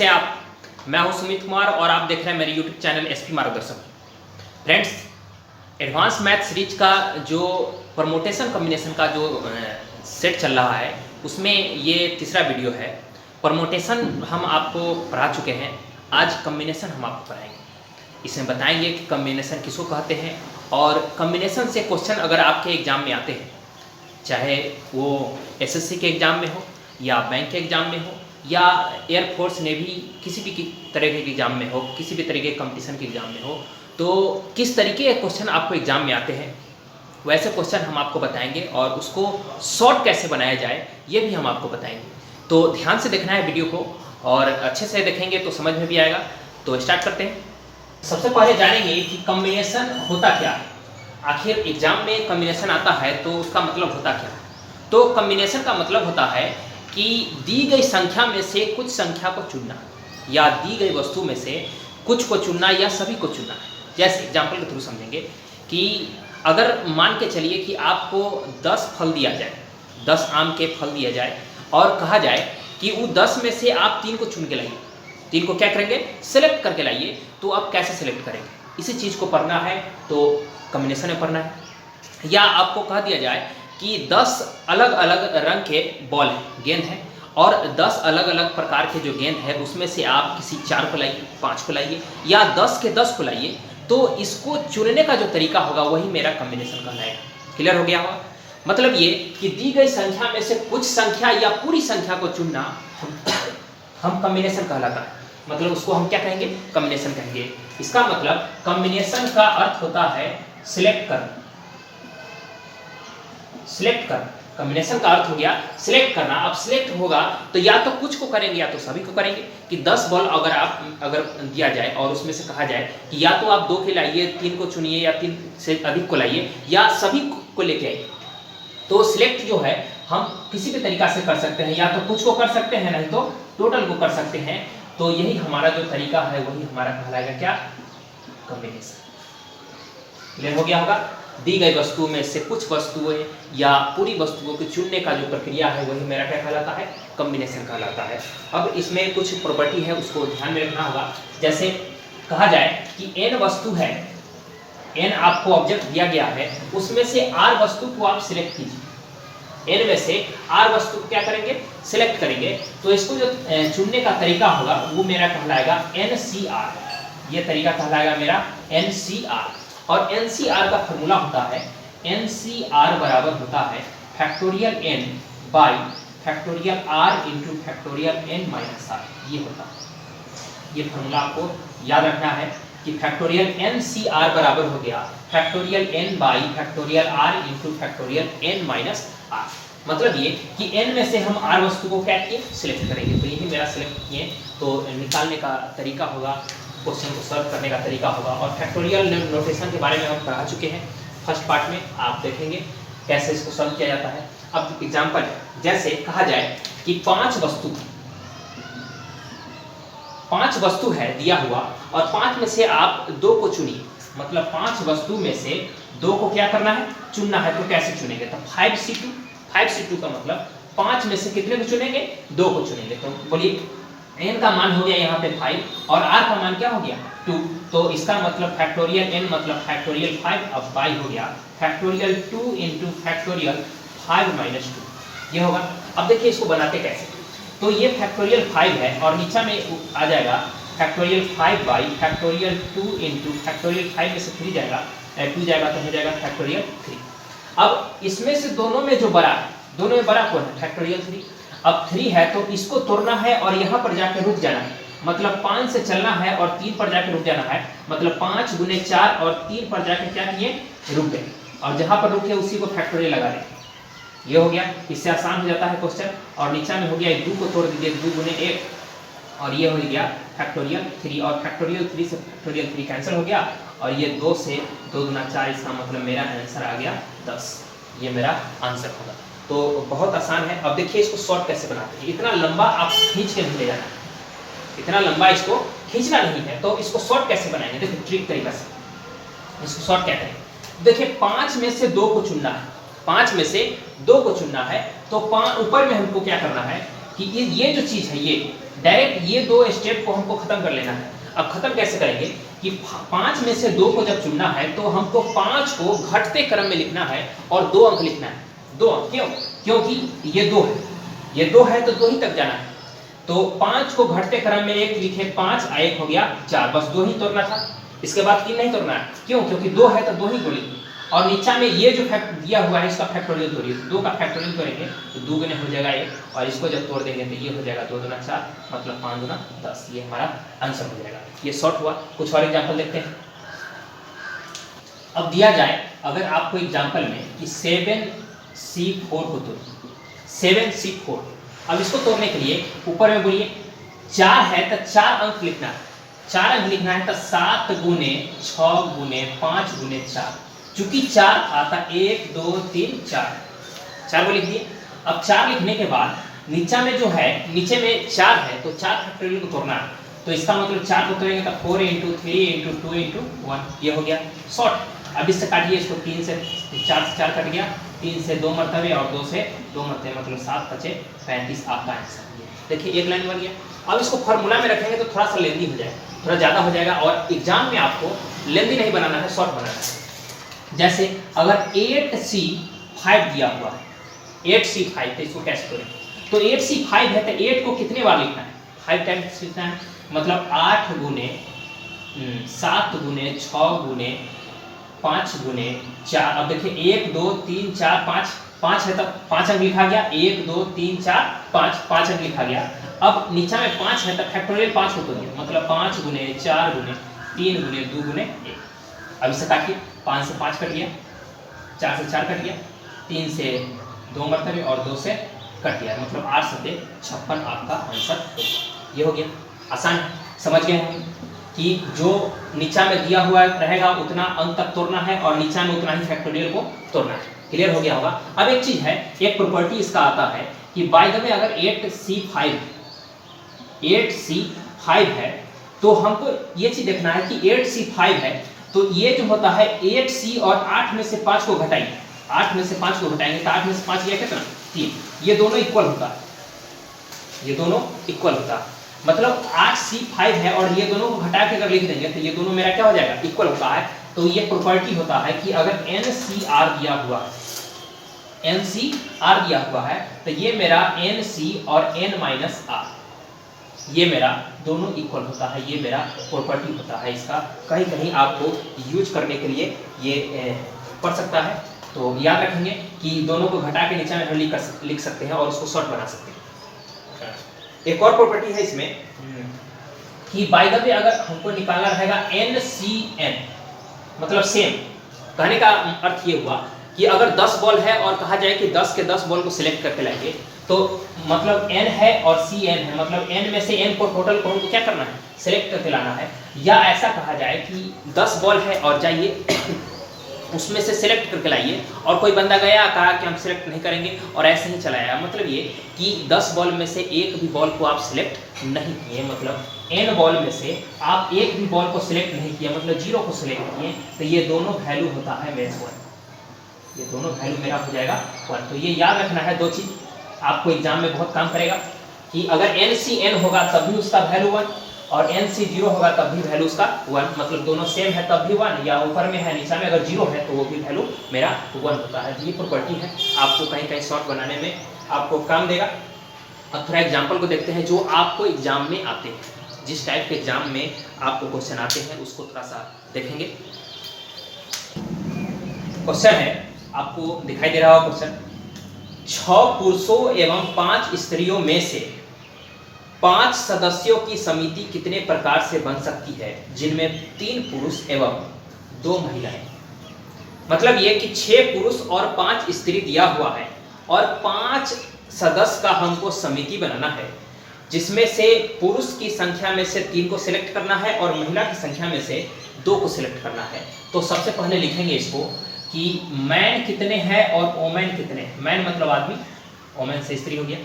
कैसे हैं आप? मैं हूं सुमित कुमार और आप देख रहे हैं मेरे YouTube चैनल एसपी मार्गदर्शन। फ्रेंड्स, एडवांस मैथ सीरीज का जो परमोटेशन कॉम्बिनेशन का जो सेट चल रहा है उसमें ये तीसरा वीडियो है। परमोटेशन हम आपको पढ़ा चुके हैं, आज कॉम्बिनेशन हम आपको पढ़ाएंगे। इसमें बताएंगे कि कॉम्बिनेशन किसको कहते हैं और कॉम्बिनेशन से क्वेश्चन अगर आपके एग्जाम में आते हैं, चाहे वो एसएससी के एग्ज़ाम में हो या बैंक के एग्ज़ाम में हो या एयरफोर्स नेवी किसी भी तरह के एग्ज़ाम में हो, किसी भी तरीके के कंपटीशन के एग्ज़ाम में हो, तो किस तरीके के क्वेश्चन आपको एग्ज़ाम में आते हैं वैसे क्वेश्चन हम आपको बताएंगे और उसको शॉर्ट कैसे बनाया जाए ये भी हम आपको बताएंगे। तो ध्यान से देखना है वीडियो को और अच्छे से देखेंगे तो समझ में भी आएगा। तो स्टार्ट करते हैं। सबसे पहले जानेंगे कि कॉम्बिनेशन होता क्या है। आखिर एग्जाम में कॉम्बिनेशन आता है तो उसका मतलब होता क्या है? तो कॉम्बिनेशन का मतलब होता है कि दी गई संख्या में से कुछ संख्या को चुनना या दी गई वस्तु में से कुछ को चुनना या सभी को चुनना है। जैसे एग्जाम्पल के थ्रू समझेंगे कि अगर मान के चलिए कि आपको 10 फल दिया जाए, 10 आम के फल दिया जाए और कहा जाए कि वो 10 में से आप 3 को चुन के लाइए। 3 को क्या करेंगे? सेलेक्ट करके लाइए। तो आप कैसे सेलेक्ट करेंगे? इसी चीज़ को पढ़ना है तो कॉम्बिनेशन में पढ़ना है। या आपको कह दिया जाए कि 10 अलग अलग रंग के बॉल हैं, गेंद है और 10 अलग अलग प्रकार के जो गेंद है उसमें से आप किसी 4 को लाइए, 5 को लाइए या 10 के 10 को लाइए। तो इसको चुनने का जो तरीका होगा वही मेरा कॉम्बिनेशन कहलाएगा। क्लियर हो गया होगा? मतलब ये कि दी गई संख्या में से कुछ संख्या या पूरी संख्या को चुनना हम कॉम्बिनेशन कहलाता है। मतलब उसको हम क्या कहेंगे? कॉम्बिनेशन कहेंगे। इसका मतलब कॉम्बिनेशन का अर्थ होता है सिलेक्ट करना। सिलेक्ट करना, कॉम्बिनेशन का अर्थ हो गया सिलेक्ट करना। अब सिलेक्ट होगा तो या तो कुछ को करेंगे या तो सभी को करेंगे। कि 10 बॉल अगर दिया जाए और उसमें से कहा जाए कि या तो आप 2 के लाइए, 3 को चुनिए या 3 से अधिक को लाइए या सभी को लेके आइए। तो सिलेक्ट जो है हम किसी भी तरीका से कर सकते हैं, या तो कुछ को कर सकते हैं नहीं तो टोटल को कर सकते हैं। तो यही हमारा जो तरीका है वही हमारा कहलाएगा क्या? कॉम्बिनेशन। क्लियर हो गया होगा? दी गई वस्तु में से कुछ वस्तुएं या पूरी वस्तुओं को चुनने का जो प्रक्रिया है वही मेरा क्या कहलाता है? कॉम्बिनेशन कहलाता है। अब इसमें कुछ प्रॉपर्टी है उसको ध्यान में रखना होगा। जैसे कहा जाए कि n वस्तु है, n आपको ऑब्जेक्ट दिया गया है, उसमें से r वस्तु को आप सिलेक्ट कीजिए। n में से r वस्तु को क्या करेंगे? सिलेक्ट करेंगे। तो इसको जो चुनने का तरीका होगा वो मेरा कहलाएगा NCR। ये तरीका कहलाएगा मेरा NCR। और NCR का फॉर्मूला होता है NCR बराबर होता है factorial n by factorial r into factorial n minus r। ये होता है, ये फॉर्मूला आपको याद रखना है कि फैक्टोरियल NCR बराबर हो गया factorial n by factorial r into factorial n minus r। मतलब ये कि n में से हम r वस्तु को क्या किए? सिलेक्ट करेंगे। तो यही मेरा सिलेक्ट किए तो निकालने का तरीका होगा, क्वेश्चन को सॉल्व करने का तरीका होगा। और फैक्टोरियल नोटेशन के बारे में हम पढ़ा चुके हैं फर्स्ट पार्ट में, आप देखेंगे कैसे इसको सॉल्व किया जाता है। अब एग्जांपल, जैसे कहा जाए कि 5 वस्तु है दिया हुआ और 5 में से आप 2 को चुनिए। मतलब 5 वस्तु में से 2 को क्या करना है? चुनना है। तो कैसे चुनेंगे? तो 5C2 का मतलब 5 में से कितने को चुनेंगे? 2 को चुनेंगे। तो बोलिए n का मान हो गया यहाँ पे 5 और r का मान क्या हो गया? 2। तो इसका मतलब फैक्टोरियल n मतलब फैक्टोरियल 5। अब y हो गया फैक्टोरियल 2 इंटू फैक्टोरियल 5 माइनस 2। ये होगा। अब देखिए इसको बनाते कैसे। तो ये फैक्टोरियल 5 है और नीचे में आ जाएगा factorial 5 by factorial 2 into factorial 5 में से 3 जाएगा, 2 जाएगा तो हो जाएगा फैक्टोरियल 3। अब इसमें से दोनों में जो बड़ा है, दोनों में बड़ा कौन है? फैक्टोरियल 3। अब 3 है तो इसको तोड़ना है और यहाँ पर जाके रुक जाना है। मतलब 5 से चलना है और 3 पर जाके रुक जाना है। मतलब 5 गुने 4 और 3 पर जाके क्या किए? रुक गए। और जहाँ पर रुके उसी को फैक्टोरियल लगा दें। ये हो गया। इससे आसान हो जाता है क्वेश्चन। और नीचे में हो गया 2 को तोड़ दीजिए, 2 गुने 1 और ये हो गया फैक्टोरियल 3। और फैक्टोरियल 3 से फैक्टोरियल 3 कैंसिल हो गया और ये 2 से 2 गुना 4, इसका मतलब मेरा आंसर आ गया 10। ये मेरा आंसर होगा। तो बहुत आसान है। अब देखिए इसको शॉर्ट कैसे बनाते हैं। इतना लंबा आप खींच के नहीं ले जाना, इतना लंबा इसको खींचना नहीं है। तो इसको शॉर्ट कैसे बनाएंगे? देखिए ट्रिक तरीका से इसको शॉर्ट क्या करेंगे। देखिए 5 में से 2 को चुनना है, 5 में से 2 को चुनना है। तो ऊपर में हमको क्या करना है कि ये जो चीज़ है डायरेक्ट ये 2 स्टेप को हमको खत्म कर लेना है। अब खत्म कैसे करेंगे कि 5 में से 2 को जब चुनना है तो हमको 5 को घटते क्रम में लिखना है और 2 अंक लिखना है। 2 अंक क्यों? क्योंकि ये 2 है, ये 2 है तो 2 ही तक जाना है। तो 5 को घटते क्रम में 1 लिखे 5, 1 हो गया 4, बस 2 ही तोड़ना था। इसके बाद 3 नहीं तोड़ना है। क्यों? क्योंकि 2 है तो 2 ही तोड़ेंगे। और नीचा में ये जो फैक्ट दिया हुआ है इसका फैक्टोरियल तोड़िए, 2 का फैक्टोरियल तोड़ेंगे तो 2 गुने हो जाएगा 1, और इसको जब तोड़ देंगे तो ये हो जाएगा 2 गुना 4, मतलब 5 गुना 10। ये हमारा आंसर हो जाएगा। ये शॉर्ट हुआ। कुछ और एग्जाम्पल देखते हैं। अब दिया जाए अगर आपको एग्जाम्पल में कि 7C4 को तोड़िए, 7C4। अब इसको तोड़ने के लिए ऊपर में बोलिए 4 है तो 4 अंक लिखना है। 4 अंक लिखना है तो 7 गुने 6 गुने 5 गुने 4। चूंकि 4 आता 1 2 3 4 को लिख दिए। अब 4 लिखने के बाद नीचा में जो है, नीचे में 4 है तो 4 फैक्टोरियल को तोड़ना है। तो इसका मतलब 4 को तोड़ेंगे तो 4 × 3 × 2 × 1, ये हो गया शॉर्ट। अब इससे काटिए इसको, 3 से 4 से 4 कट गया, 3 से 2 मरतबे और 2 से 2 मरतबे, मतलब 7 × 5 = 35 आपका आंसर। देखिए एक लाइन बन गया। अब इसको फॉर्मूला में रखेंगे तो थोड़ा सा लेंदी हो जाएगा, थोड़ा ज़्यादा हो जाएगा, और एग्जाम में आपको लेंदी नहीं बनाना है, शॉर्ट बनाना है। जैसे अगर 8C5 दिया हुआ है, 8C5, तो इसको कैसे करें? तो 8C5 है तो 8 को कितने बार लिखना है? 5 टाइम्स लिखना है, मतलब 8 गुने 7 गुने 6 गुने 5 गुने 4। अब देखिए 1 2 3 4 5, 5 है तो 5 अंक लिखा गया, 1 2 3 4 5, 5 अंक लिखा गया। अब नीचा में 5 है तो फैक्टोरियल 5 को तोड़िए, मतलब 5 गुने 4 गुने 3 गुने 2 गुने 1। अब इसे काटिए, 5 से 5 कट गया, 4 से 4 कट गया, 3 से 2 मरतबे और 2 से कट गया, मतलब 8 × 56 आपका आंसर होगा। ये हो गया। आसान है, समझ गए हम कि जो नीचा में दिया हुआ रहेगा उतना अंक तक तोड़ना है और नीचा में उतना ही फैक्टोरियल को तोड़ना है। क्लियर हो गया होगा। अब एक चीज़ है, एक प्रॉपर्टी इसका आता है कि बाय द वे अगर 8C5 है तो हमको ये चीज़ देखना है कि 8C5 है तो ये जो होता है 8C और 8 में से 5 को घटाइए, 8 में से 5 को घटाएंगे तो 8 में से 5 गया कितना? 3। ये दोनों इक्वल होता है, ये दोनों इक्वल होता है, मतलब 8C5 है और ये दोनों को घटा के अगर लिख देंगे तो ये दोनों मेरा क्या हो जाएगा? इक्वल होता है। तो ये प्रॉपर्टी होता है कि अगर NCR दिया हुआ है, NCR दिया हुआ है तो ये मेरा NC और N-R, ये मेरा दोनों इक्वल होता है। ये मेरा प्रॉपर्टी होता है इसका, कहीं कहीं आपको यूज करने के लिए ये पड़ सकता है। तो याद रखेंगे कि दोनों को घटा के नीचे में लिख सकते हैं और उसको शॉर्ट बना सकते हैं। एक और प्रॉपर्टी है इसमें कि बाय द वे अगर हमको निकालना रहेगा NCN, मतलब सेम। कहने का अर्थ ये हुआ कि अगर 10 बॉल है और कहा जाए कि 10 के 10 बॉल को सिलेक्ट करके लाइए, तो मतलब n है और CN है, मतलब n में से n को टोटल को हमको क्या करना है? सिलेक्ट करके लाना है। या ऐसा कहा जाए कि 10 बॉल है और जाइए उसमें से सिलेक्ट करके लाइए, और कोई बंदा गया कहा कि हम सिलेक्ट नहीं करेंगे और ऐसे ही चलाया, मतलब ये कि 10 बॉल में से एक भी बॉल को आप सिलेक्ट नहीं किए, मतलब n बॉल में से आप एक भी बॉल को सिलेक्ट नहीं किया, मतलब 0 को सिलेक्ट किए, तो ये दोनों वैल्यू होता है मेरा 1, ये दोनों वैल्यू मेरा हो जाएगा 1। तो ये याद रखना है, 2 चीज़ आपको एग्जाम में बहुत काम करेगा कि अगर NCN होगा तब भी उसका वैल्यू 1 और NC0 होगा तब भी वैल्यू उसका 1, मतलब दोनों सेम है तब भी 1, या ऊपर में है नीचा में अगर 0 है तो वो भी वैल्यू मेरा 1 होता है। ये प्रॉपर्टी है, आपको कहीं कहीं शॉर्ट बनाने में आपको काम देगा। अब थोड़ा एग्जाम्पल को देखते हैं जो आपको एग्जाम में आते हैं, जिस टाइप के एग्जाम में आपको क्वेश्चन आते हैं उसको थोड़ा सा देखेंगे। क्वेश्चन है, आपको दिखाई दे रहा होगा क्वेश्चन, 6 पुरुषों एवं 5 स्त्रियों में से 5 सदस्यों की समिति कितने प्रकार से बन सकती है जिनमें 3 पुरुष एवं 2 महिलाएं। मतलब ये कि 6 पुरुष और 5 स्त्री दिया हुआ है और 5 सदस्य का हमको समिति बनाना है, जिसमें से पुरुष की संख्या में से 3 को सिलेक्ट करना है और महिला की संख्या में से 2 को सिलेक्ट करना है। तो सबसे पहले लिखेंगे इसको कि मैन कितने हैं और वोमेन कितने हैं। मैन मतलब आदमी, वोमेन से स्त्री हो गया,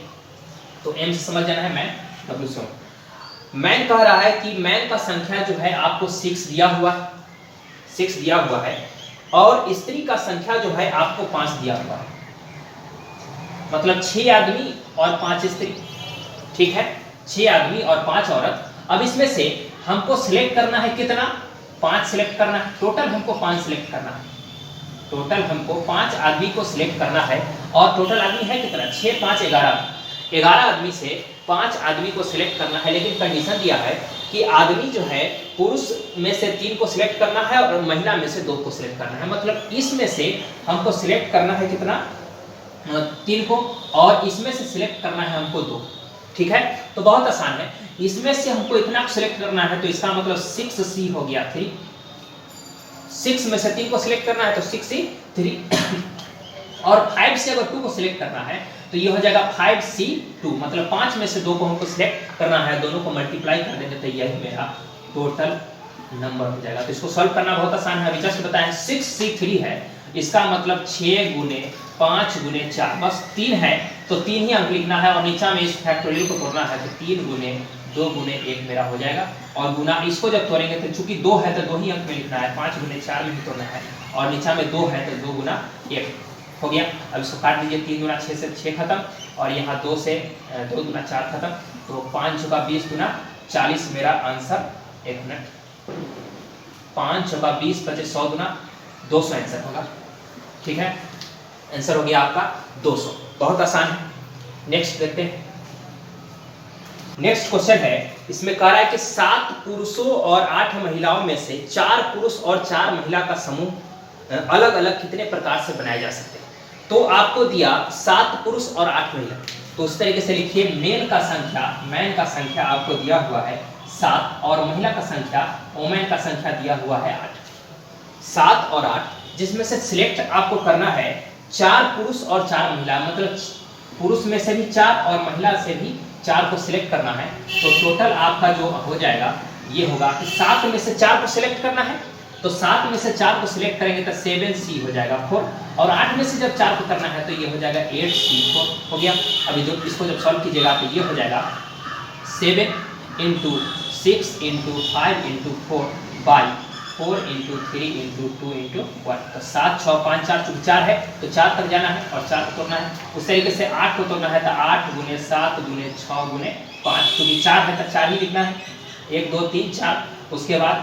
तो एम से समझ जाना है मैन, डब्ल्यू से। मैन कह रहा है कि मैन का संख्या जो है आपको 6 दिया हुआ है, 6 दिया हुआ है, और स्त्री का संख्या जो है आपको 5 दिया हुआ है, मतलब 6 आदमी और 5 स्त्री, ठीक है। 6 आदमी और 5 औरत। अब इसमें से हमको सिलेक्ट करना है कितना, 5 सिलेक्ट करना है। टोटल हमको 5 सिलेक्ट करना है, टोटल हमको 5 आदमी को सिलेक्ट करना है। और टोटल आदमी है कितना, 6 5 11, 11 आदमी से 5 आदमी को सिलेक्ट करना है। लेकिन कंडीशन दिया है कि आदमी जो है पुरुष में से 3 को सिलेक्ट करना है और महिला में से 2 को सिलेक्ट करना है। मतलब इसमें से हमको सिलेक्ट करना है कितना, 3 को, और इसमें से सिलेक्ट करना है हमको 2। ठीक है, तो बहुत आसान है। इसमें से हमको इतना सिलेक्ट करना है तो इसका मतलब 6C हो गया 3। 6 में से 3 को सिलेक्ट करना है तो 6C 3 और 5 से अगर 2 को सिलेक्ट करना है तो ये हो जाएगा 5C2। मतलब 5 में से 2 को हमको सिलेक्ट करना है, दोनों को मल्टीप्लाई कर देंगे तो यही मेरा टोटल नंबर हो जाएगा। तो इसको सॉल्व करना बहुत आसान है। अभी जस्ट बताएं 6C3 है, इसका मतलब 6 गुने 5 गुने 4, बस 3 है तो 3 ही अंक लिखना है और नीचा में इस फैक्टोरियल को तोड़ना है तो 3 गुने 2 गुने 1 मेरा हो जाएगा। और गुना इसको जब तोड़ेंगे तो चूंकि 2 है तो 2 ही अंक में लिखना है, 5 गुने 4 में ही तोड़ना है और नीचा में 2 है तो 2 गुना 1 हो गया। अब इसको काट दीजिए, 3 गुना 6 से 6 खत्म और यहाँ 2 से 2 गुना 4 खत्म, तो 5 चौका 20 गुना 40 मेरा आंसर। 1 मिनट, 5 चौका 20 25 100 गुना 200 आंसर होगा। ठीक है, आंसर हो गया आपका 200। बहुत आसान है। नेक्स्ट देखते हैं। नेक्स्ट क्वेश्चन है, इसमें कह रहा है कि 7 पुरुषों और 8 महिलाओं में से 4 पुरुष और 4 महिला का समूह अलग अलग कितने प्रकार से बनाए जा सकते हैं। तो आपको दिया 7 पुरुष और 8 महिला, तो उस तरीके से लिखिए मैन का संख्या आपको दिया हुआ है 7 और महिला का संख्या वोमेन का संख्या दिया हुआ है 8। 7 और 8, जिसमें से सिलेक्ट आपको करना है 4 पुरुष और 4 महिला, मतलब पुरुष में से भी 4 और महिला से भी 4 को सिलेक्ट करना है। तो टोटल आपका जो हो जाएगा ये होगा कि 7 में से 4 को सिलेक्ट करना है, तो 7 में से 4 को सिलेक्ट करेंगे तो 7C हो जाएगा 4, और 8 में से जब 4 को करना है तो ये हो जाएगा 8C4 हो गया। अभी जो इसको जब सॉल्व कीजिएगा तो ये हो जाएगा 7 × 6 × 5 × 4 बाई 4 × 3 × 2 × 1, तो 7 6 5 4, चूंकि 4 है तो 4 तक जाना है और 4 को तोड़ना है। उस तरीके से 8 को तोड़ना है तो 8 गुने 7 गुने 6 गुने 5, क्योंकि 4 है तो 4 ही लिखना है, 1 2 3 4। उसके बाद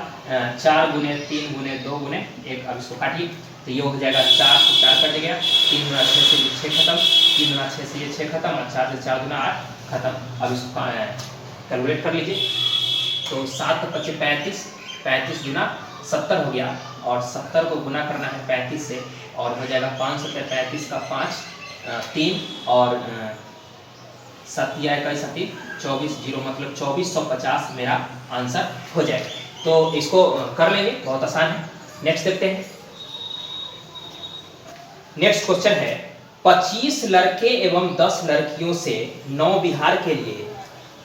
4 गुने 3 गुने 2 गुने 1। अब इसको काटिए तो ये हो जाएगा 4 से 4 कट गया, 3 गुना 6 से ये 6 खत्म, 3 गुना 6 से ये 6 खत्म और 4 से 4 गुना 8 खत्म। अब इसको कैलकुलेट कर लीजिए तो 7 × 35, 35 गुना 70 हो गया और 70 को गुना करना है 35 से और हो जाएगा 535 का 5 3 और 7 या 21 24 0, मतलब 2450 मेरा आंसर हो जाएगा। तो इसको कर लेंगे, बहुत आसान है। नेक्स्ट देखते हैं। नेक्स्ट क्वेश्चन है, 25 लड़के एवं 10 लड़कियों से 9 बिहार के लिए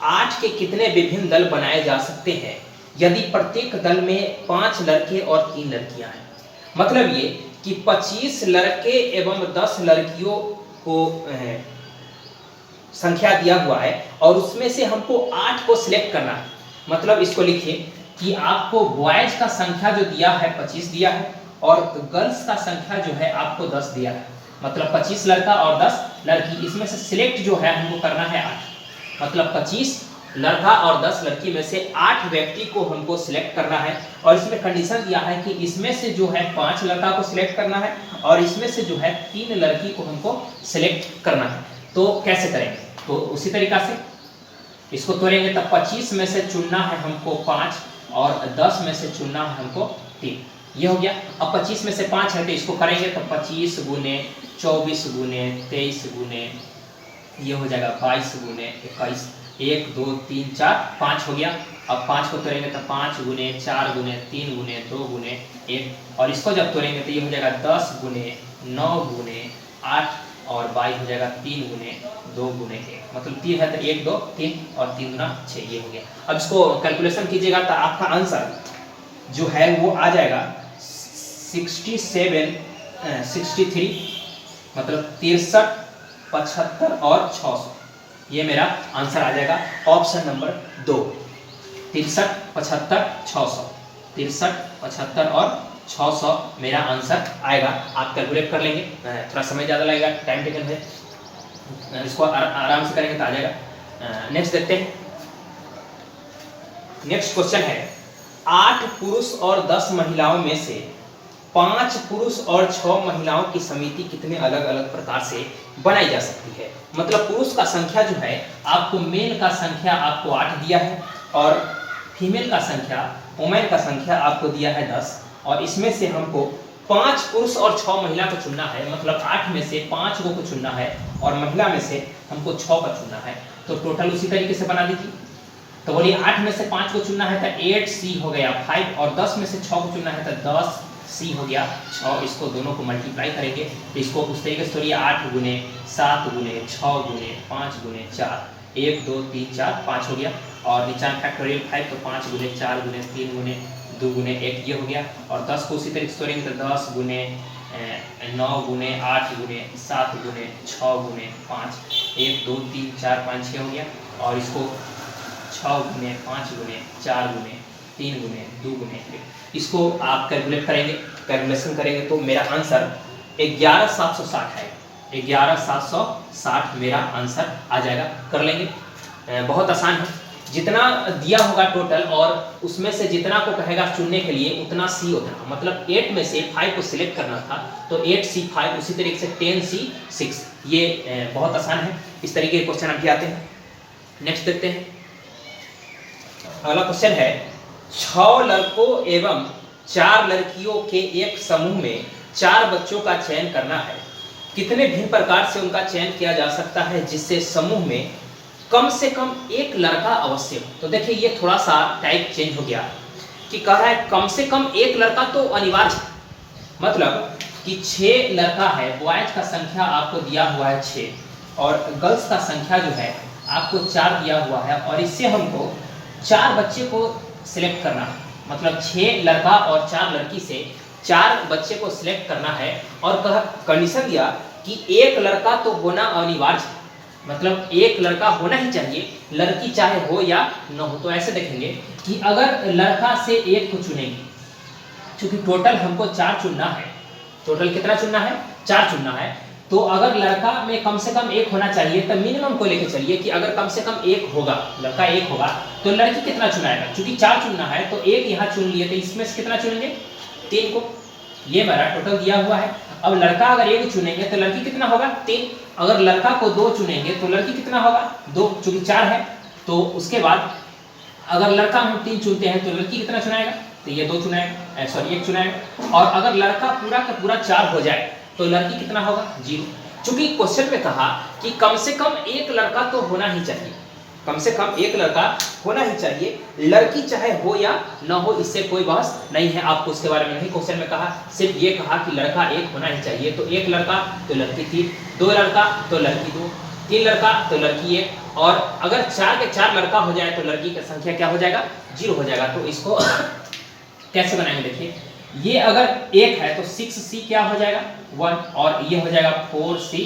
8 के कितने विभिन्न दल बनाए जा सकते हैं यदि प्रत्येक दल में 5 लड़के और 3 लड़कियां हैं। मतलब ये कि 25 लड़के एवं 10 लड़कियों को संख्या दिया हुआ है और उसमें से हमको 8 को सिलेक्ट करना है। मतलब इसको लिखिए कि आपको बॉयज का संख्या जो दिया है 25 दिया है और गर्ल्स का संख्या जो है आपको 10 दिया है। मतलब 25 लड़का और 10 लड़की, इसमें से सिलेक्ट जो है हमको करना है 8। मतलब 25 लड़का और 10 लड़की में से 8 व्यक्ति को हमको सिलेक्ट करना है और इसमें कंडीशन दिया है कि इसमें से जो है 5 लड़का को सिलेक्ट करना है और इसमें से जो है 3 लड़की को हमको सिलेक्ट करना है। तो कैसे करेंगे, तो उसी तरीका से इसको तोड़ेंगे। तब 25 में से चुनना है हमको 5 और 10 में से चुनना है हमको 3, ये हो गया। अब 25 में से 5 है तो इसको करेंगे तो 25 गुने 24 गुने 23 गुने ये हो जाएगा 22 गुने 21, 1 2 3 4 5 हो गया। अब 5 को तोड़ेंगे तो 5 गुने 4 गुने 3 गुने 2 गुने 1 और इसको जब तोड़ेंगे तो ये हो जाएगा 10 गुने 9 गुने 8 और 22 हो जाएगा 3 गुने 2 गुने 1, मतलब 3 है तो 1 2 3 और 3 गुना 6, ये हो गया। अब इसको कैलकुलेशन कीजिएगा तो आपका आंसर जो है वो आ जाएगा 63, मतलब 63, 75 और 600, ये मेरा आंसर आ जाएगा। ऑप्शन नंबर 2, 63, 75, 600, 63, 75 और 600 मेरा आंसर आएगा। आप कैलकुलेट कर लेंगे, थोड़ा समय ज़्यादा लगेगा, टाइम टेकन है, इसको आराम से करेंगे तो आ जाएगा। नेक्स्ट देखते हैं। नेक्स्ट क्वेश्चन है 8 पुरुष और 10 महिलाओं में से 5 पुरुष और 6 महिलाओं की समिति कितने अलग अलग प्रकार से बनाई जा सकती है। मतलब पुरुष का संख्या जो है आपको मेल का संख्या आपको 8 दिया है और फीमेल का संख्या वुमेन का संख्या आपको दिया है 10 और इसमें से हमको 5 पुरुष और 6 महिला को चुनना है। मतलब 8 में से 5 को चुनना है और महिला में से हमको 6 का चुनना है। तो टोटल उसी तरीके से बना दीजिए। तो बोलिए 8 में से 5 को चुनना है तो 8C हो गया 5 और 10 में से 6 को चुनना है तो 10C हो गया 6। इसको दोनों को मल्टीप्लाई करेंगे तो इसको उस तरीके से थोड़ी 8 गुने 7 गुने 6 गुने 5 गुने 4 1 2 3 4 5 हो गया और नीचा फैक्टोरियल 5 तो 5 गुने 4 गुने 3 गुने 2 गुने 1 ये हो गया और 10 को उसी तरीके से तोड़ेंगे तो 10 गुने 9 गुने 8 गुने 7 गुने 6 गुने 5 1 2 3 4 5 6 हो गया और इसको 6 गुने 5 गुने 4 गुने 3 गुने 2 गुने 1 इसको आप कैलकुलेट करेंगे। कैलकुलेशन करेंगे तो मेरा आंसर 11760 है। 11760 मेरा आंसर आ जाएगा। कर लेंगे, बहुत आसान है। जितना दिया होगा टोटल और उसमें से जितना को कहेगा चुनने के लिए उतना सी उतना, मतलब 8 में से 5 को सिलेक्ट करना था तो 8C 5 उसी तरीके से 10C 6। ये बहुत आसान है। इस तरीके के क्वेश्चन अभी आते हैं। नेक्स्ट देखते हैं। अगला क्वेश्चन है 6 लड़कों एवं 4 लड़कियों के एक समूह में 4 बच्चों का चयन करना है। कितने भिन्न प्रकार से उनका चयन किया जा सकता है जिससे समूह में कम से कम एक लड़का अवश्य हो। तो देखिए ये थोड़ा सा टाइप चेंज हो गया कि कह रहा है कम से कम एक लड़का तो अनिवार्य है। मतलब कि 6 लड़का है, बॉयज का संख्या आपको दिया हुआ है 6 और गर्ल्स का संख्या जो है आपको 4 दिया हुआ है और इससे हमको 4 बच्चे को सिलेक्ट करना है। मतलब 6 लड़का और 4 लड़की से 4 बच्चे को सिलेक्ट करना है और कंडीशन दिया कि एक लड़का तो होना अनिवार्य है। मतलब एक लड़का होना ही चाहिए, लड़की चाहे हो या न हो। तो ऐसे देखेंगे कि अगर लड़का से एक को चुनेंगे, क्योंकि टोटल हमको 4 चुनना है। टोटल कितना चुनना है? 4 चुनना है। तो अगर लड़का में कम से कम एक होना चाहिए तो मिनिमम को लेके चलिए कि अगर कम से कम एक होगा, लड़का एक होगा तो लड़की कितना चुनाएगा? क्योंकि 4 चुनना है तो एक यहाँ चुन लिए तो इसमें से कितना चुनेंगे? 3 को। ये मेरा टोटल दिया हुआ है। अब लड़का अगर एक चुनेंगे तो लड़की कितना होगा? 3। अगर लड़का को 2 चुनेंगे तो लड़की कितना होगा? 2, चूंकि 4 है। तो उसके बाद अगर लड़का हम 3 चुनते हैं तो लड़की कितना चुनाएगा? तो ये 2 चुनाएगा, सॉरी 1 चुनाएगा। और अगर लड़का पूरा का पूरा 4 हो जाए तो लड़की कितना होगा? 0। चूंकि क्वेश्चन में कहा कि कम से कम एक लड़का तो होना ही चाहिए, कम से कम एक लड़का होना ही चाहिए, लड़की चाहे हो या न हो, इससे कोई बहस नहीं है। आपको उसके बारे में नहीं क्वेश्चन में कहा, सिर्फ ये कहा कि लड़का एक होना ही चाहिए। तो एक लड़का तो लड़की 3, 2 लड़का तो लड़की 2, 3 लड़का तो लड़की 1 और अगर 4 के 4 लड़का हो जाए तो लड़की की संख्या क्या हो जाएगा? 0 हो जाएगा। तो इसको कैसे बनाएंगे? देखिए ये अगर 1 है तो 6C क्या हो जाएगा? 1 और ये हो जाएगा 4C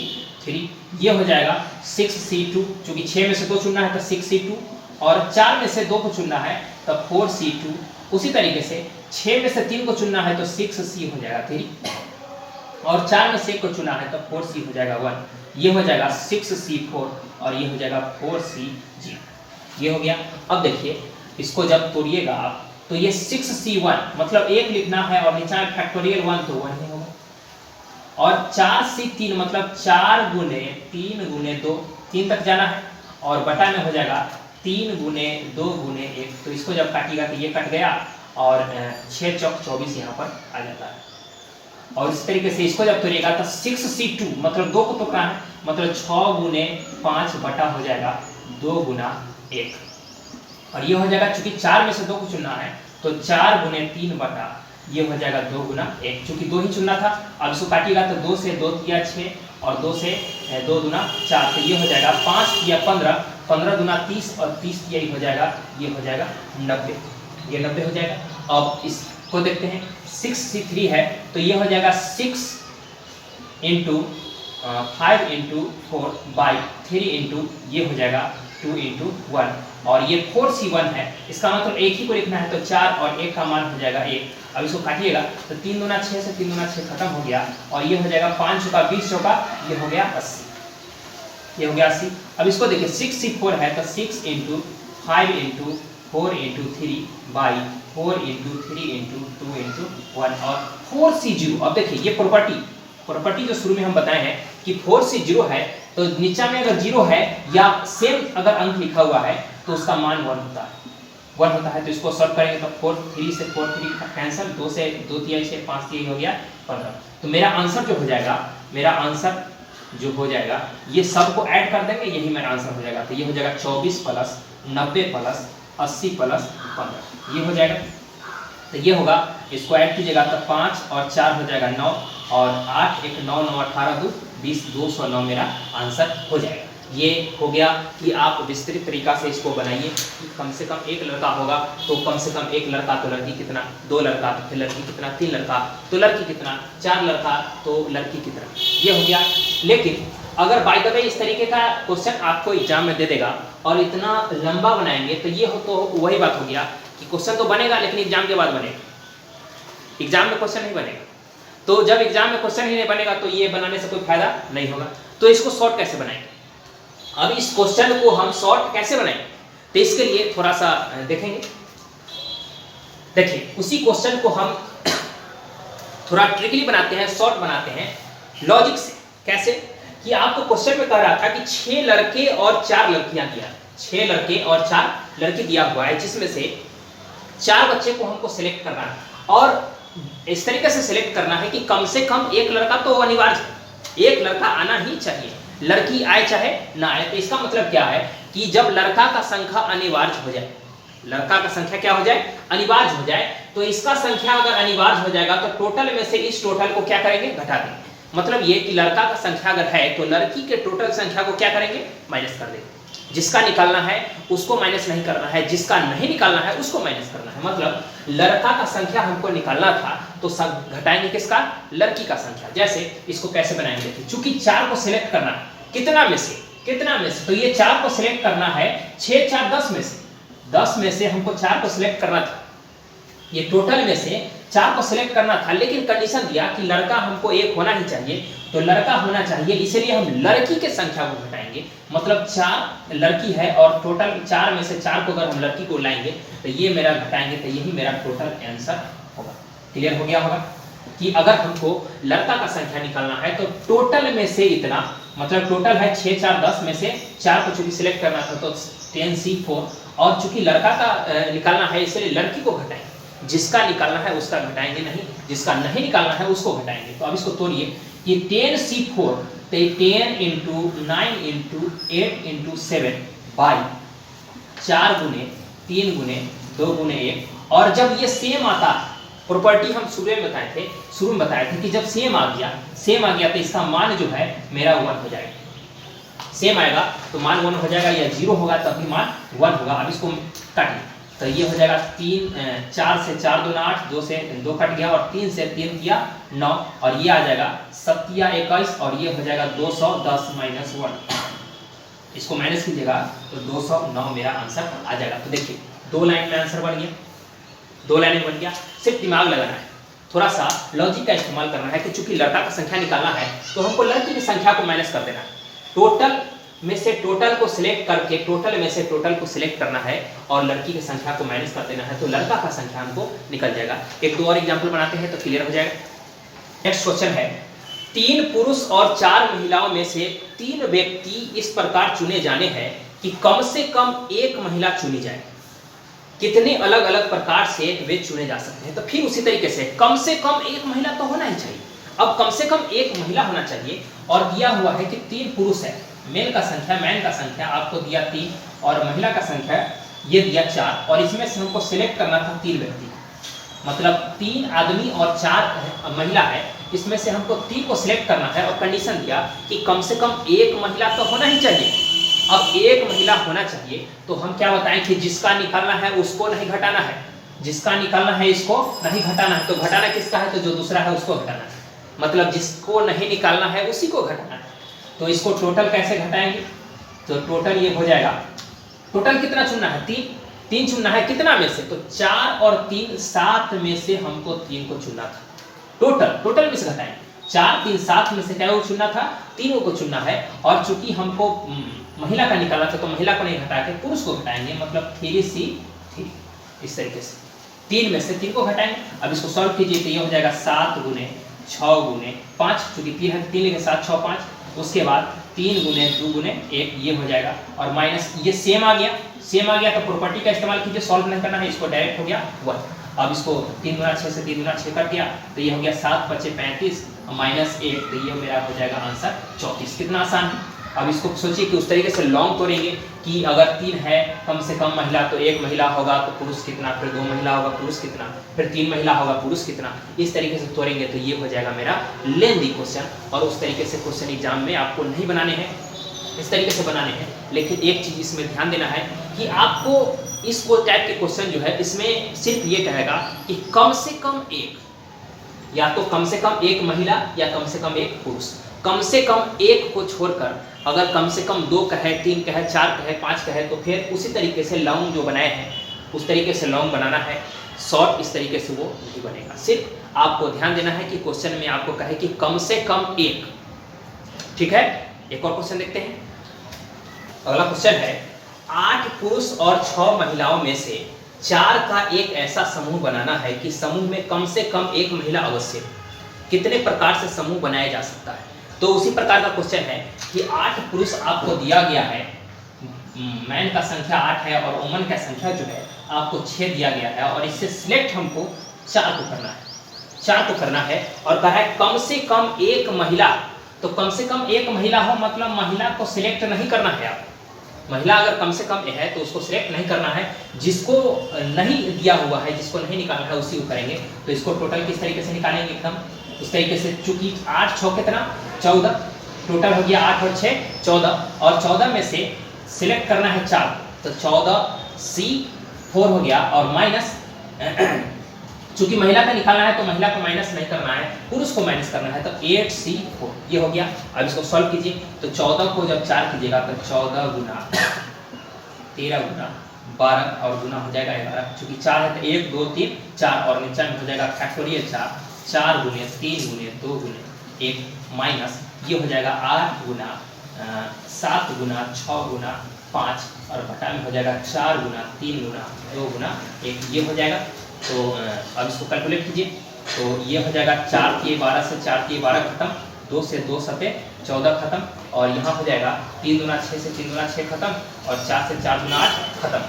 3, ये हो जाएगा 6C2, चूंकि 6 में से 2 चुनना है तो 6C2 और 4 में से 2 को चुनना है तो 4C2। उसी तरीके से 6 में से 3 को चुनना है तो 6C हो जाएगा 3 और 4 में से 1 को चुना है तो 4C हो जाएगा 1। ये हो जाएगा 6C4 और ये हो जाएगा 4C0। ये हो गया। अब देखिए इसको जब तोड़िएगा आप तो ये 6C1 मतलब 1 लिखना है और नीचे फैक्टोरियल 1 तो 1 ही होगा और 4C3 मतलब 4 गुने 3 गुने 2, 3 तक जाना है और बटा में हो जाएगा 3 गुने 2 गुने 1। तो इसको जब काटिएगा तो ये कट गया और 6 चौक 24 यहाँ पर आ जाता है। और इस तरीके से इसको जब तोड़िएगा तो 6C2 मतलब 2 को तोड़ना है, मतलब 6 गुने 5 बटा हो जाएगा 2 गुना 1 और ये हो जाएगा। चूंकि 4 में से 2 को चुनना है तो 4 गुने 3 बटा ये हो जाएगा 2 गुना 1, चूंकि 2 ही चुनना था। अब इसको काटिएगा तो 2 से 2 तिया 6 और 2 से 2 दुना 4, तो ये हो जाएगा 5 तिया 15, 15 दुना 30 और 30 तिया हो जाएगा, ये हो जाएगा 90, ये 90 हो जाएगा। अब इसको देखते हैं 6C3 है तो ये हो जाएगा 6 इंटू 5 इंटू 4 बाई 3 इंटू ये हो जाएगा 2 इंटू 1 और ये 4C1 है। इसका मतलब एक ही को लिखना है तो 4 और 1 का मान हो जाएगा 1। अब इसको काटिएगा तो 3 दूना 6 से 3 दूना 6 खत्म हो गया और ये हो जाएगा 5 चौका 20 चौका ये हो गया 80, ये हो गया 80। अब इसको देखिए 6C4 है तो 6 into 5 into 4 into 3 by 4 into 3 into 2 into 1 और 4C0। अब देखिए ये प्रॉपर्टी जो शुरू में हम बताए हैं कि 4C0 है तो नीचा में अगर 0 है या सेम अगर अंक लिखा हुआ है तो उसका मान 1 होता है, 1 होता है। तो इसको सॉल्व करेंगे तो 4 3 से 4 3 कैंसिल, 2 से 2 तिहाई से 5 तिहाई हो गया 15। तो मेरा आंसर जो हो जाएगा, मेरा आंसर जो हो जाएगा ये सब को ऐड कर देंगे, यही मेरा आंसर हो जाएगा। तो ये हो जाएगा 24 प्लस 90 प्लस 80 प्लस 15, ये हो जाएगा। तो ये होगा, इसको ऐड कीजिएगा तो 5 और 4 हो जाएगा 9 और 8 1 9 9 18 2 20 209 मेरा आंसर हो जाएगा। ये हो गया कि आप विस्तृत तरीका से इसको बनाइए कि कम से कम एक लड़का होगा तो कम से कम एक लड़का तो लड़की कितना, 2 लड़का तो फिर लड़की कितना, 3 लड़का तो लड़की कितना, 4 लड़का तो लड़की कितना, ये हो गया। लेकिन अगर बाय द वे इस तरीके का क्वेश्चन आपको एग्जाम में दे देगा और इतना लंबा बनाएंगे तो ये हो तो वही बात हो गया कि क्वेश्चन तो बनेगा लेकिन एग्जाम के बाद बनेगा, एग्जाम में क्वेश्चन नहीं बनेगा। तो जब एग्जाम में क्वेश्चन ही नहीं बनेगा तो ये बनाने से कोई फायदा नहीं होगा। तो इसको शॉर्ट कैसे बनाएंगे, अब इस क्वेश्चन को हम शॉर्ट कैसे बनाएंगे, तो इसके लिए थोड़ा सा देखेंगे। देखिए उसी क्वेश्चन को हम थोड़ा ट्रिकली बनाते हैं, शॉर्ट बनाते हैं लॉजिक से। कैसे कि आपको क्वेश्चन में कह रहा था कि 6 लड़के और 4 लड़कियां दिया, 6 लड़के और 4 लड़की दिया हुआ है, जिसमें से 4 बच्चे को हमको सिलेक्ट करना है और इस तरीके से सिलेक्ट करना है कि कम से कम एक लड़का तो अनिवार्य है, एक लड़का आना ही चाहिए, लड़की आए चाहे ना आए। तो इसका मतलब क्या है कि जब लड़का का संख्या अनिवार्य हो जाए, लड़का का संख्या क्या हो जाए, अनिवार्य हो जाए, तो इसका संख्या अगर अनिवार्य हो जाएगा तो टोटल में से इस टोटल को क्या करेंगे, घटा देंगे। मतलब ये कि लड़का का संख्या अगर है तो लड़की के टोटल संख्या को क्या करेंगे, माइनस कर देंगे। जिसका निकालना है उसको माइनस नहीं करना है, जिसका नहीं निकालना है उसको माइनस करना है। मतलब लड़का का संख्या हमको निकालना था तो सब घटाएंगे किसका, लड़की का संख्या। जैसे इसको कैसे बनाएंगे, चूंकि 4 को सिलेक्ट करना है कितना में से, तो ये 4 को सिलेक्ट करना है 6 4 10 में से, 10 में से हमको 4 को सिलेक्ट करना था, ये टोटल में से 4 को सिलेक्ट करना था। लेकिन कंडीशन दिया कि लड़का हमको एक होना ही चाहिए, तो लड़का होना चाहिए, इसलिए हम लड़की के संख्या को घटाएंगे। मतलब 4 लड़की है और टोटल 4 में से 4 को अगर हम लड़की को लाएंगे तो ये मेरा घटाएंगे तो यही मेरा टोटल आंसर होगा। क्लियर हो गया होगा कि अगर हमको लड़का का संख्या निकालना है तो टोटल में से इतना, मतलब टोटल है 6 4 10 में से 4 को चूंकि सिलेक्ट करना था तो 10C4, और चूंकि लड़का का निकालना है इसलिए लड़की को घटाएंगे, जिसका निकालना है उसका घटाएंगे नहीं, जिसका नहीं निकालना है उसको घटाएंगे। तो अब इसको तोड़िए कि 10C4 तो 10 इंटू 9 इंटू 8 इंटू 7 बाई 4 गुने 3 गुने 2 गुने 1। और जब ये सेम आता, प्रॉपर्टी हम शुरू में बताए थे कि जब सेम आ गया तो इसका मान जो है मेरा 1 हो जाएगा। सेम आएगा तो मान 1 हो जाएगा, या 0 होगा तब भी मान 1 होगा। अब इसको काटिए तो ये हो जाएगा 4 से 4 2 8, 2 से 2 कट गया और 3 से 3 किया 9, और ये आ जाएगा 7 21 और ये हो जाएगा 210 माइनस 1। इसको माइनस कीजिएगा तो 209 मेरा आंसर आ जाएगा। तो देखिए 2 लाइन में आंसर बन गया, 2 लाइन में बन गया। सिर्फ दिमाग लगाना है, थोड़ा सा लॉजिक का इस्तेमाल करना है कि चूंकि लड़का का संख्या निकालना है तो हमको लड़की की संख्या को माइनस कर देना है। टोटल में से टोटल को सिलेक्ट करके टोटल में से टोटल को सिलेक्ट करना है और लड़की की संख्या को माइनस कर देना है, तो लड़का का संख्या हमको निकल जाएगा। एक 2 और एग्जांपल बनाते हैं तो क्लियर हो जाएगा। नेक्स्ट क्वेश्चन है, 3 पुरुष और 4 महिलाओं में से 3 व्यक्ति इस प्रकार चुने जाने हैं कि कम से कम एक महिला चुनी जाए। कितने अलग अलग प्रकार से वे चुने जा सकते हैं। तो फिर उसी तरीके से कम एक महिला तो होना ही चाहिए। अब कम से कम एक महिला होना चाहिए और दिया हुआ है कि 3 पुरुष है, मेल का संख्या मैन का संख्या आपको दिया 3 और महिला का संख्या ये दिया 4, और इसमें से हमको सिलेक्ट करना था 3 व्यक्ति, मतलब 3 आदमी और 4 महिला है, इसमें से हमको 3 को सिलेक्ट करना है और कंडीशन दिया कि कम से कम एक महिला तो होना ही चाहिए। अब एक महिला होना चाहिए तो हम क्या बताएं कि जिसका निकालना है उसको नहीं घटाना है, जिसका निकालना है इसको नहीं घटाना है। तो घटाना किसका है, तो जो दूसरा है उसको घटाना है, मतलब जिसको नहीं निकालना है उसी को घटाना है। तो इसको टोटल कैसे घटाएंगे, तो टोटल ये हो जाएगा, टोटल कितना चुनना है, 3 चुनना है, कितना में से, तो 4 और 3 7 में से हमको 3 को चुनना था। टोटल में से घटाएंगे, 4 3 7 में से क्या को चुनना था, 3 को चुनना है। और चूंकि हमको महिला का निकालना था तो महिला को नहीं घटा के पुरुष को घटाएंगे, मतलब 3C3। इस तरीके से 3 में से 3 को घटाएंगे। अब इसको सॉल्व कीजिए तो ये हो जाएगा 7 गुने 6 गुने 5, चूंकि 3 है 3 लेंगे 7 6 5, उसके बाद 3 गुने 2 गुने 1 ये हो जाएगा, और माइनस ये सेम आ गया तो प्रॉपर्टी का इस्तेमाल कीजिए, सॉल्व नहीं करना है, इसको डायरेक्ट हो गया 1। अब इसको 3 गुना 6 से 3 गुना 6 कट गया तो ये हो गया 7 5 35 माइनस 1, तो ये मेरा हो जाएगा आंसर 34। कितना आसान है। अब इसको सोचिए कि उस तरीके से लॉन्ग तोड़ेंगे कि अगर 3 है कम से कम महिला तो 1 महिला होगा तो पुरुष कितना, फिर 2 महिला होगा पुरुष कितना, फिर 3 महिला होगा पुरुष कितना, इस तरीके से तोड़ेंगे तो ये हो जाएगा मेरा लेंदी क्वेश्चन। और उस तरीके से क्वेश्चन एग्जाम में आपको नहीं बनाने हैं, इस तरीके से बनाने हैं। लेकिन एक चीज़ इसमें ध्यान देना है कि आपको इस टाइप के क्वेश्चन जो है इसमें सिर्फ ये कहेगा कि कम से कम एक, या तो कम से कम एक महिला या कम से कम एक पुरुष, कम से कम एक को छोड़कर अगर कम से कम 2 कहे 3 कहे 4 कहे 5 कहे तो फिर उसी तरीके से लॉन्ग जो बनाए हैं उस तरीके से लॉन्ग बनाना है, शॉर्ट इस तरीके से वो नहीं बनेगा। सिर्फ आपको ध्यान देना है कि क्वेश्चन में आपको कहे कि कम से कम एक। ठीक है, एक और क्वेश्चन देखते हैं। अगला क्वेश्चन है 8 पुरुष और 6 महिलाओं में से 4 का एक ऐसा समूह बनाना है कि समूह में कम से कम एक महिला अवश्य। कितने प्रकार से समूह बनाया जा सकता है। तो उसी प्रकार का क्वेश्चन है कि 8 पुरुष आपको दिया गया है, मैन का संख्या 8 है और वुमन का संख्या जो है आपको 6 दिया गया है, और इससे सिलेक्ट हमको 4 को करना है, 4 को करना है। और कहा है कम से कम एक महिला, तो कम से कम एक महिला हो मतलब महिला को सिलेक्ट नहीं करना है आप। महिला अगर कम से कम है तो उसको सिलेक्ट नहीं करना है, जिसको नहीं दिया हुआ है, जिसको नहीं निकालना है उसी को करेंगे। तो इसको टोटल किस तरीके से निकालेंगे एकदम उस तरीके से, चूंकि 8 6 कितना 14, टोटल हो गया 8 और 6 14, और 14 में से सिलेक्ट करना है 4, तो 14C4 हो गया, और माइनस चूंकि महिला का निकालना है तो महिला को माइनस नहीं करना है, पुरुष को माइनस करना है, तो 8C4 ये हो गया। अब इसको सॉल्व कीजिए तो 14 को जब 4 कीजिएगा तो 14 गुना 13 गुना 12 और गुना हो जाएगा 11, चूंकि 4 है तो 1 2 3 4, और नीचे में हो जाएगा फैक्टोरियल 4 गुने 3 गुने 2 गुने 1 माइनस ये हो जाएगा 8 गुना 7 गुना 6 गुना 5, और बटा में हो जाएगा 4 गुना 3 गुना 2 गुना 1 ये हो जाएगा। तो अब इसको कैलकुलेट कीजिए तो ये हो जाएगा 4 के 12 से 4 के 12 खत्म, 2 से 2 सते 14 खत्म, और यहाँ हो जाएगा 3 गुना 6 से 3 गुना 6 खत्म, और 4 से 4 गुना 8 खत्म।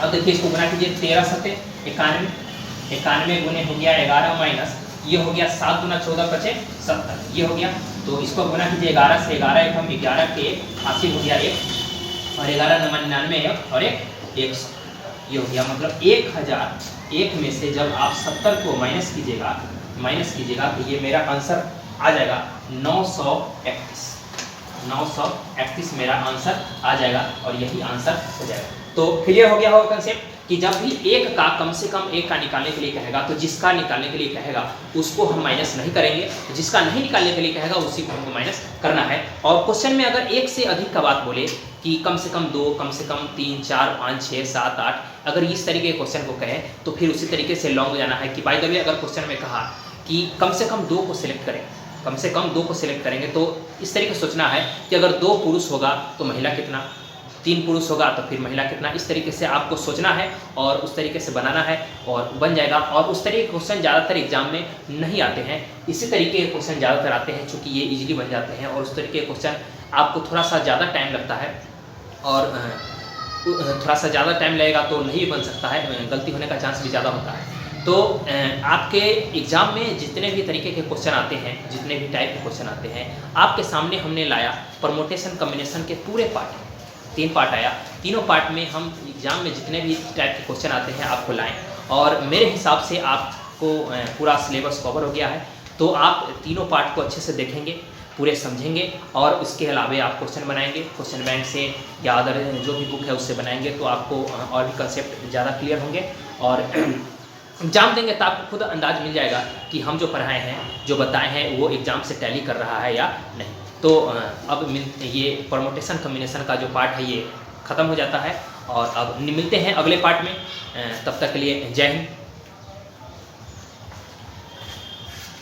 अब देखिए इसको गुना कीजिए 13 सते 91, 91 गुने हो गया 11 माइनस ये हो गया 7 गुना 14 बचे 70 ये हो गया। तो इसको गुना कीजिए 11 से 11 एक हम 11 के 80 हो गया 1, और 11 99 1 और 1 100 ये हो गया। मतलब 1001 में से जब आप 70 को माइनस कीजिएगा तो ये मेरा आंसर आ जाएगा 931 मेरा आंसर आ जाएगा, और यही आंसर हो जाएगा। तो क्लियर हो गया होगा कंसेप्ट कि जब भी एक का कम से कम एक का निकालने के लिए कहेगा तो जिसका निकालने के लिए कहेगा उसको हम माइनस नहीं करेंगे, जिसका नहीं निकालने के लिए कहेगा उसी को हमको माइनस करना है। और क्वेश्चन में अगर एक से अधिक का बात बोले कि कम से कम 2 कम से कम 3 4 5 6 7 8, अगर इस तरीके के क्वेश्चन को कहे तो फिर उसी तरीके से लॉन्ग जाना है कि बाय द वे अगर क्वेश्चन में कहा कि कम से कम 2 को सिलेक्ट करें, कम से कम 2 को सिलेक्ट करेंगे तो इस तरीके से सोचना है कि अगर 2 पुरुष होगा तो महिला कितना, 3 पुरुष होगा तो फिर महिला कितना, इस तरीके से आपको सोचना है और उस तरीके से बनाना है और बन जाएगा। और उस तरीके के क्वेश्चन ज़्यादातर एग्जाम में नहीं आते हैं, इसी तरीके के क्वेश्चन ज़्यादातर आते हैं चूँकि ये इजीली बन जाते हैं। और उस तरीके के क्वेश्चन आपको थोड़ा सा ज़्यादा टाइम लगता है, और थोड़ा सा ज़्यादा टाइम लगेगा तो नहीं बन सकता है, गलती होने का चांस भी ज़्यादा होता है। तो आपके एग्ज़ाम में जितने भी तरीके के क्वेश्चन आते हैं, जितने भी टाइप के क्वेश्चन आते हैं, आपके सामने हमने लाया परमोटेशन कम्बिनेशन के पूरे पार्ट, 3 पार्ट आया। तीनों पार्ट में हम एग्ज़ाम में जितने भी टाइप के क्वेश्चन आते हैं आपको लाएं, और मेरे हिसाब से आपको पूरा सिलेबस कवर हो गया है। तो आप तीनों पार्ट को अच्छे से देखेंगे, पूरे समझेंगे, और उसके अलावा आप क्वेश्चन बनाएंगे, क्वेश्चन बैंक से या अदर जो भी बुक है उससे बनाएंगे, तो आपको और भी कंसेप्ट ज़्यादा क्लियर होंगे। और एग्जाम देंगे तो आपको खुद अंदाज मिल जाएगा कि हम जो पढ़ाए हैं, जो बताए हैं, वो एग्ज़ाम से टैली कर रहा है या नहीं। तो अब ये परमोटेशन कम्बिनेशन का जो पार्ट है ये ख़त्म हो जाता है, और अब मिलते हैं अगले पार्ट में। तब तक के लिए जय हिंद।